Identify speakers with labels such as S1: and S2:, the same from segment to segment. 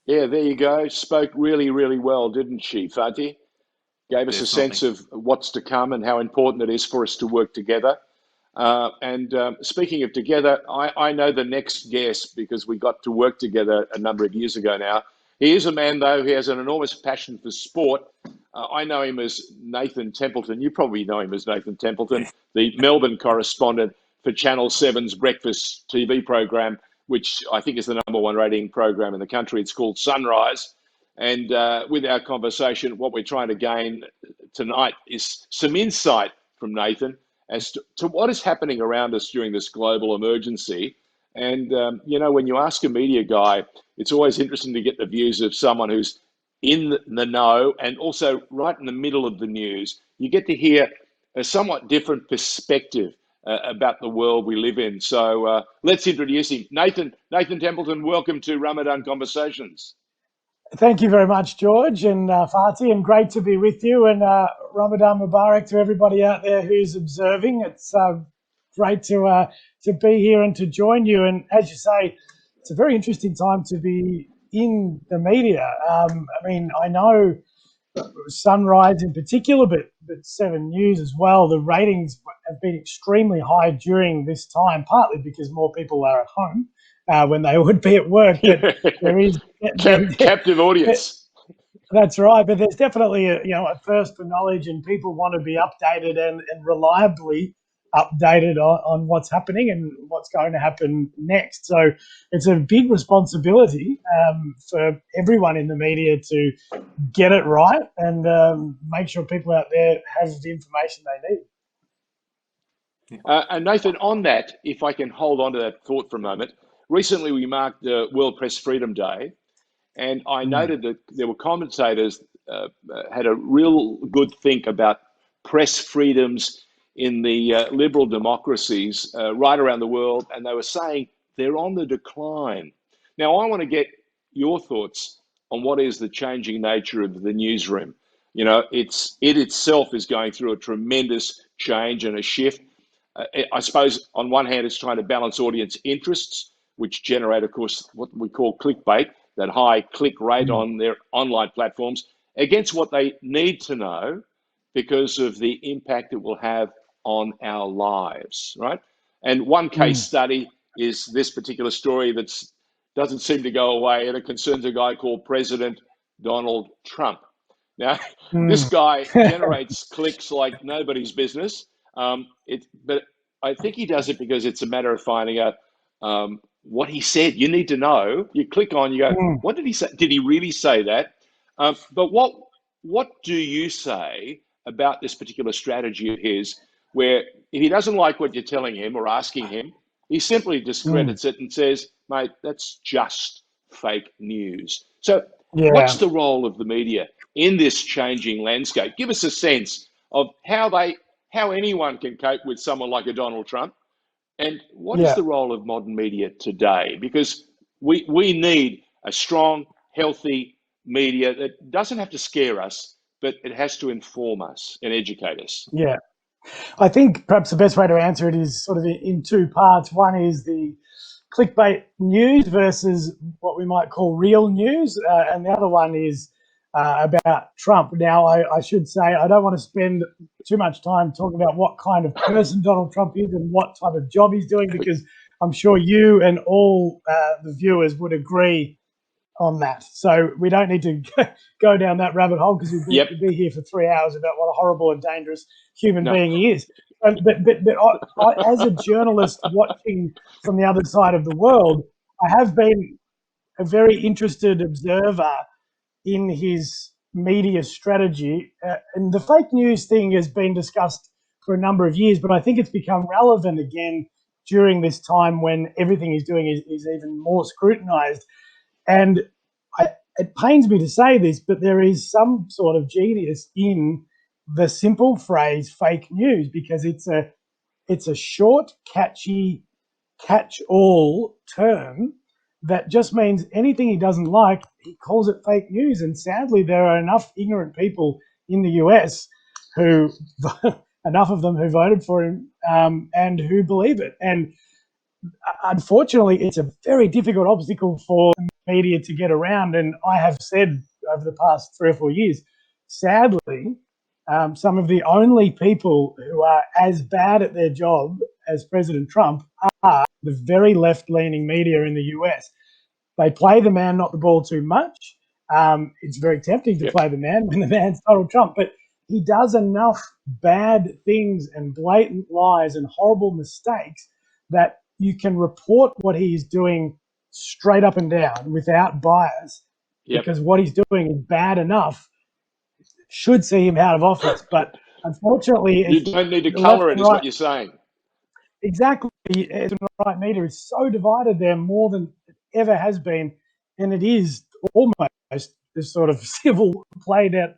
S1: Yeah, there you go. Spoke really, really well, didn't she, Fatih? Gave us a
S2: Definitely.
S1: sense of what's to come and how important it is for us to work together. And speaking of together, I know the next guest because we got to work together a number of years ago now. He is a man, though, who has an enormous passion for sport. I know him as Nathan Templeton. You probably know him as Nathan Templeton, the Melbourne correspondent for Channel 7's breakfast TV program, which I think is the number one rating program in the country. It's called Sunrise. And with our conversation, what we're trying to gain tonight is some insight from Nathan as to what is happening around us during this global emergency. And, when you ask a media guy, it's always interesting to get the views of someone who's in the know and also right in the middle of the news. You get to hear a somewhat different perspective about the world we live in. So let's introduce him. Nathan Templeton, welcome to Ramadan Conversations.
S3: Thank you very much, George and Fatih, and great to be with you. And Ramadan Mubarak to everybody out there who's observing. It's great to be here and to join you. And as you say, it's a very interesting time to be in the media. I know Sunrise in particular, but 7 News as well. The ratings have been extremely high during this time, partly because more people are at home when they would be at work. But there is
S1: captive audience.
S3: That's right, but there's definitely a thirst for knowledge, and people want to be updated and reliably updated on what's happening and what's going to happen next. So it's a big responsibility for everyone in the media to get it right and make sure people out there have the information they need.
S1: And Nathan, on that, if I can hold on to that thought for a moment, recently we marked the World Press Freedom Day, and I noted that there were commentators had a real good think about press freedoms in the liberal democracies right around the world, and they were saying they're on the decline. Now, I want to get your thoughts on what is the changing nature of the newsroom. It itself is going through a tremendous change and a shift. I suppose on one hand, it's trying to balance audience interests, which generate, of course, what we call clickbait, that high click rate on their online platforms, against what they need to know because of the impact it will have on our lives, right? And one case study is this particular story that doesn't seem to go away, and it concerns a guy called President Donald Trump. Now, this guy generates clicks like nobody's business, but I think he does it because it's a matter of finding out what he said. You need to know. You click on, you go, what did he say? Did he really say that? But what do you say about this particular strategy of his, where if he doesn't like what you're telling him or asking him, he simply discredits it and says, mate, that's just fake news. So what's the role of the media in this changing landscape? Give us a sense of how anyone can cope with someone like a Donald Trump, and what is the role of modern media today? Because we need a strong, healthy media that doesn't have to scare us, but it has to inform us and educate us.
S3: Yeah. I think perhaps the best way to answer it is sort of in 2 parts. One is the clickbait news versus what we might call real news, and the other one is about Trump. Now, I should say I don't want to spend too much time talking about what kind of person Donald Trump is and what type of job he's doing, because I'm sure you and all the viewers would agree on that. So we don't need to go down that rabbit hole, because we'd be here for 3 hours about what a horrible and dangerous human being he is. But I, as a journalist watching from the other side of the world, I have been a very interested observer in his media strategy. And the fake news thing has been discussed for a number of years, but I think it's become relevant again during this time when everything he's doing is even more scrutinized. And it pains me to say this, but there is some sort of genius in the simple phrase fake news, because it's a short, catchy, catch-all term that just means anything he doesn't like, he calls it fake news. And sadly, there are enough ignorant people in the US enough of them who voted for him and who believe it. And unfortunately, it's a very difficult obstacle for media to get around. And I have said over the past 3 or 4 years, sadly, some of the only people who are as bad at their job as President Trump are the very left-leaning media in the US. They play the man, not the ball, too much. It's very tempting to play the man when the man's Donald Trump, but he does enough bad things and blatant lies and horrible mistakes that you can report what he is doing straight up and down without bias, because what he's doing is bad enough, should see him out of office. But unfortunately,
S1: you don't need to colour it, is what you're saying.
S3: Exactly. The right media is so divided there more than it ever has been, and it is almost this sort of civil played out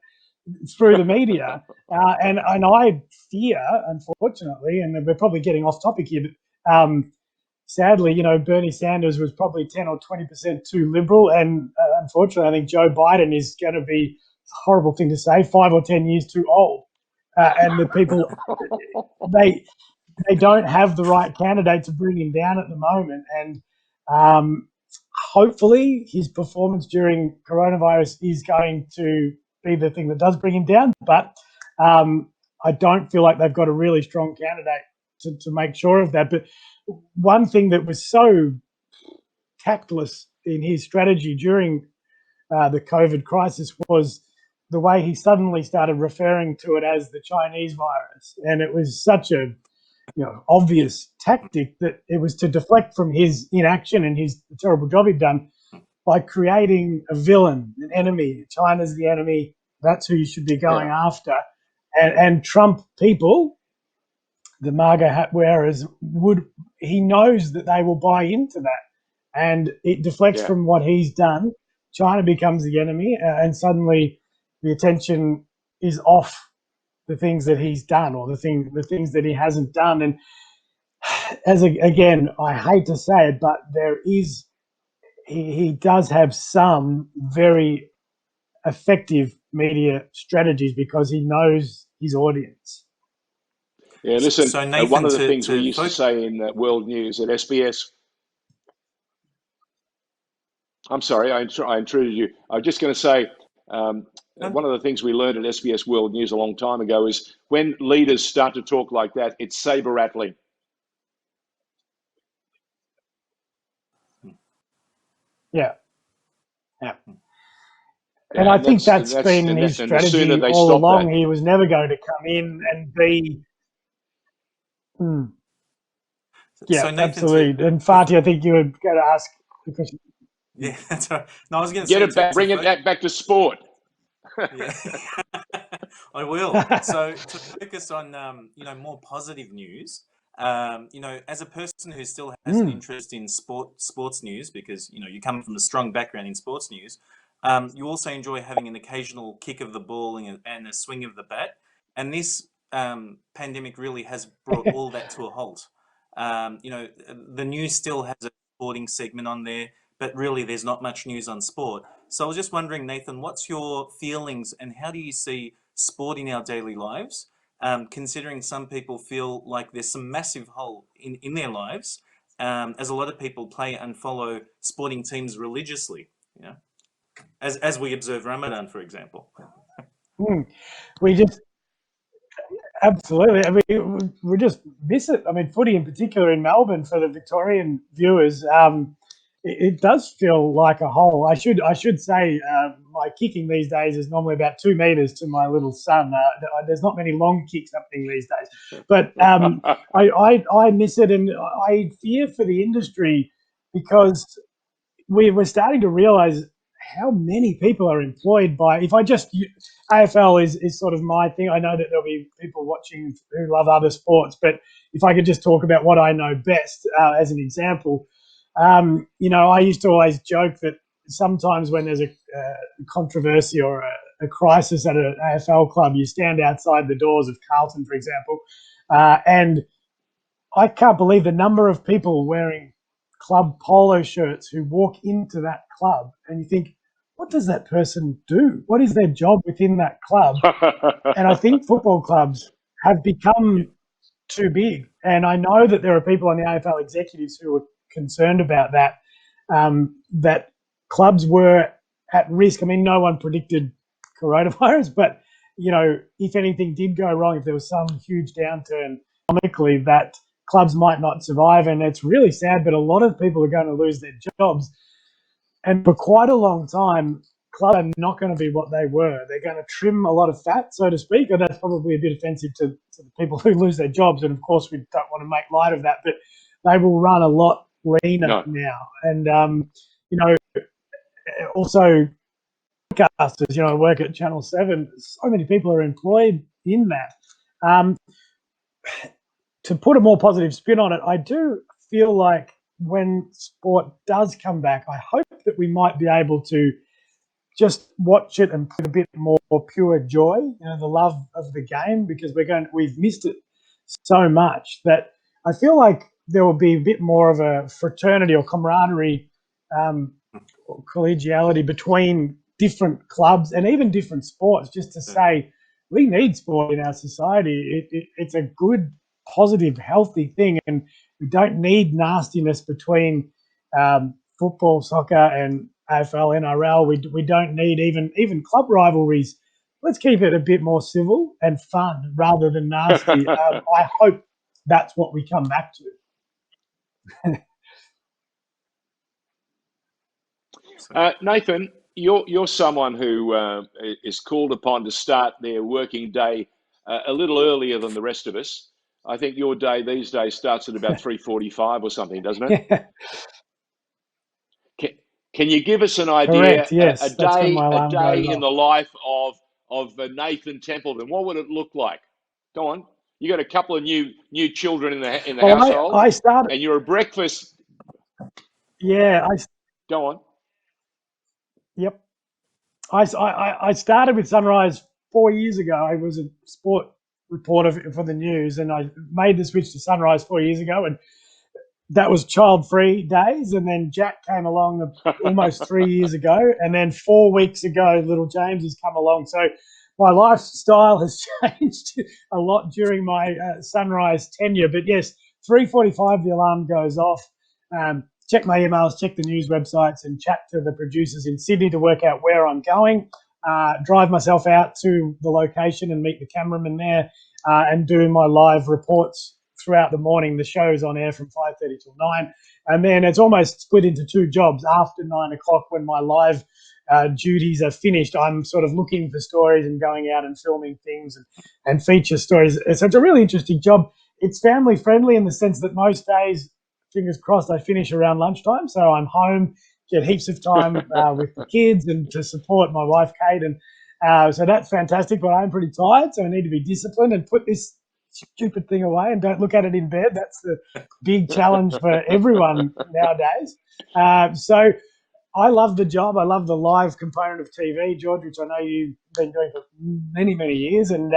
S3: through the media. And I fear, unfortunately, and we're probably getting off topic here, but sadly, Bernie Sanders was probably 10 or 20% too liberal, and unfortunately, I think Joe Biden is going to be, a horrible thing to say, 5 or 10 years too old. And the people, they don't have the right candidate to bring him down at the moment. And hopefully his performance during coronavirus is going to be the thing that does bring him down. But I don't feel like they've got a really strong candidate to make sure of that. But one thing that was so tactless in his strategy during the COVID crisis was the way he suddenly started referring to it as the Chinese virus. And it was such a obvious tactic that it was to deflect from his inaction and the terrible job he'd done by creating a villain, an enemy. China's the enemy. That's who you should be going after. And Trump people, the MAGA hat wearers, he knows that they will buy into that. And it deflects from what he's done. China becomes the enemy, and suddenly the attention is off the things that he's done, or the things that he hasn't done. And again, I hate to say it, but he does have some very effective media strategies because he knows his audience.
S1: Yeah, listen,
S2: so Nathan,
S1: one of the things we used to say in World News at SBS, I'm sorry, I intruded you. I was just going to say, one of the things we learned at SBS World News a long time ago is when leaders start to talk like that, it's saber rattling.
S3: Yeah. And I think that's been his strategy all along. He was never going to come in and be. Yeah, so absolutely. And Fatih, I think you were going to ask the question.
S2: Yeah, that's right. No, I was going to say,
S1: get it back, bring it back to sport.
S2: Yeah. I will. So to focus on more positive news, as a person who still has an interest in sports news, because you come from a strong background in sports news, you also enjoy having an occasional kick of the ball and a swing of the bat, and this pandemic really has brought all that to a halt. The news still has a sporting segment on there, but really there's not much news on sport. So I was just wondering, Nathan, what's your feelings and how do you see sport in our daily lives, considering some people feel like there's some massive hole in their lives, as a lot of people play and follow sporting teams religiously, as we observe Ramadan, for example.
S3: We just... Absolutely. I mean, we just miss it. I mean, footy in particular in Melbourne, for the Victorian viewers, it does feel like a hole. I should say my kicking these days is normally about 2 meters to my little son. There's not many long kicks happening these days. But I miss it, and I fear for the industry because we're starting to realise how many people are employed by, AFL is sort of my thing. I know that there'll be people watching who love other sports, but if I could just talk about what I know best as an example, I used to always joke that sometimes when there's a controversy or a crisis at an AFL club, you stand outside the doors of Carlton, for example, and I can't believe the number of people wearing club polo shirts who walk into that club, and you think, what does that person do? What is their job within that club? And I think football clubs have become too big. And I know that there are people on the AFL executives who are concerned about that, that clubs were at risk. I mean, no one predicted coronavirus, but, if anything did go wrong, if there was some huge downturn economically, that clubs might not survive. And it's really sad, but a lot of people are going to lose their jobs. And for quite a long time, clubs are not going to be what they were. They're going to trim a lot of fat, so to speak, and that's probably a bit offensive to the people who lose their jobs. And of course, we don't want to make light of that, but they will run a lot leaner now. And, also broadcasters, I work at Channel 7. So many people are employed in that. To put a more positive spin on it, I do feel like when sport does come back, I hope that we might be able to just watch it and put a bit more pure joy, the love of the game, because we've missed it so much that I feel like there will be a bit more of a fraternity or camaraderie, or collegiality between different clubs and even different sports, just to say we need sport in our society. It's a good, positive, healthy thing, and we don't need nastiness between football, soccer, and AFL, NRL. We don't need even club rivalries. Let's keep it a bit more civil and fun rather than nasty. I hope that's what we come back
S1: to. Nathan, you're someone who is called upon to start their working day a little earlier than the rest of us. I think your day these days starts at about 3:45 or something, doesn't it? Can you give us an idea?
S3: Correct, yes.
S1: A day in the life of Nathan Templeton. What would it look like? Go on. You got a couple of new children in the household.
S3: I started,
S1: and you're a breakfast.
S3: Yeah,
S1: Go on.
S3: Yep. I started with Sunrise 4 years ago. I was a sport reporter for the news, and I made the switch to Sunrise 4 years ago, and that was child-free days. And then Jack came along almost 3 years ago, and then 4 weeks ago, little James has come along. So my lifestyle has changed a lot during my Sunrise tenure. But yes, 3:45 the alarm goes off. Check my emails, check the news websites, and chat to the producers in Sydney to work out where I'm going. Drive myself out to the location and meet the cameraman there, and do my live reports throughout the morning. The show's on air from 5:30 till 9. And then it's almost split into two jobs. After 9 o'clock, when my live duties are finished, I'm sort of looking for stories and going out and filming things and feature stories. So it's a really interesting job. It's family friendly in the sense that most days, fingers crossed, I finish around lunchtime. So I'm home, get heaps of time with the kids and to support my wife, Kate. And so that's fantastic, but I'm pretty tired. So I need to be disciplined and put this stupid thing away and don't look at it in bed. That's the big challenge for everyone nowadays. So I love the job. I love the live component of TV, George, which I know you've been doing for many, many years. And,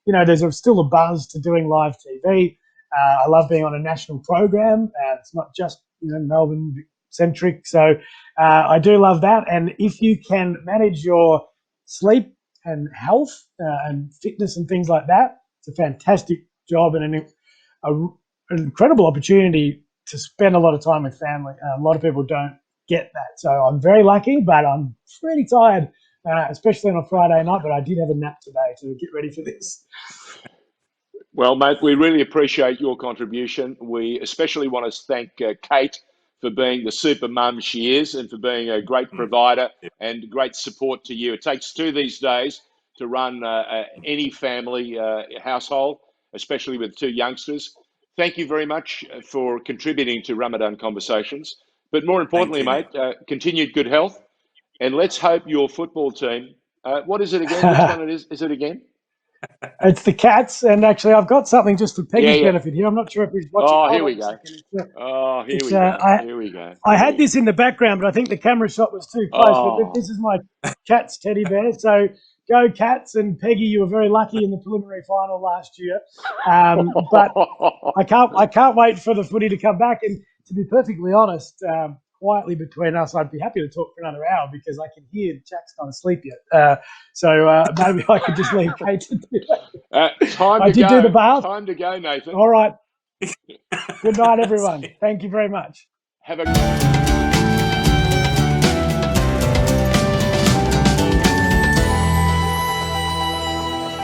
S3: there's still a buzz to doing live TV. I love being on a national program. It's not just, Melbourne centric. So I do love that. And if you can manage your sleep and health and fitness and things like that, it's a fantastic job and an incredible opportunity to spend a lot of time with family. A lot of people don't get that. So I'm very lucky, but I'm pretty tired, especially on a Friday night, but I did have a nap today to get ready for this.
S1: Well, mate, we really appreciate your contribution. We especially want to thank Kate for being the super mum she is and for being a great provider and great support to you. It takes two these days to run any family household, especially with two youngsters. Thank you very much for contributing to Ramadan Conversations. But more importantly, mate, continued good health. And let's hope your football team, what is it again? Which one is it again?
S3: It's the Cats, and actually I've got something just for Peggy's benefit here. I'm not sure if he's watching.
S1: Oh, here we go. Here we go.
S3: I had this in the background, but I think the camera shot was too close. But this is my Cats teddy bear. So go Cats, and Peggy, you were very lucky in the preliminary final last year. But I can't wait for the footy to come back. And to be perfectly honest, quietly between us, I'd be happy to talk for another hour because I can hear Jack's not asleep yet. So maybe I could just leave Kate to do that.
S1: Time to go, Nathan.
S3: All right. Good night, everyone. Thank you very much.
S1: Have a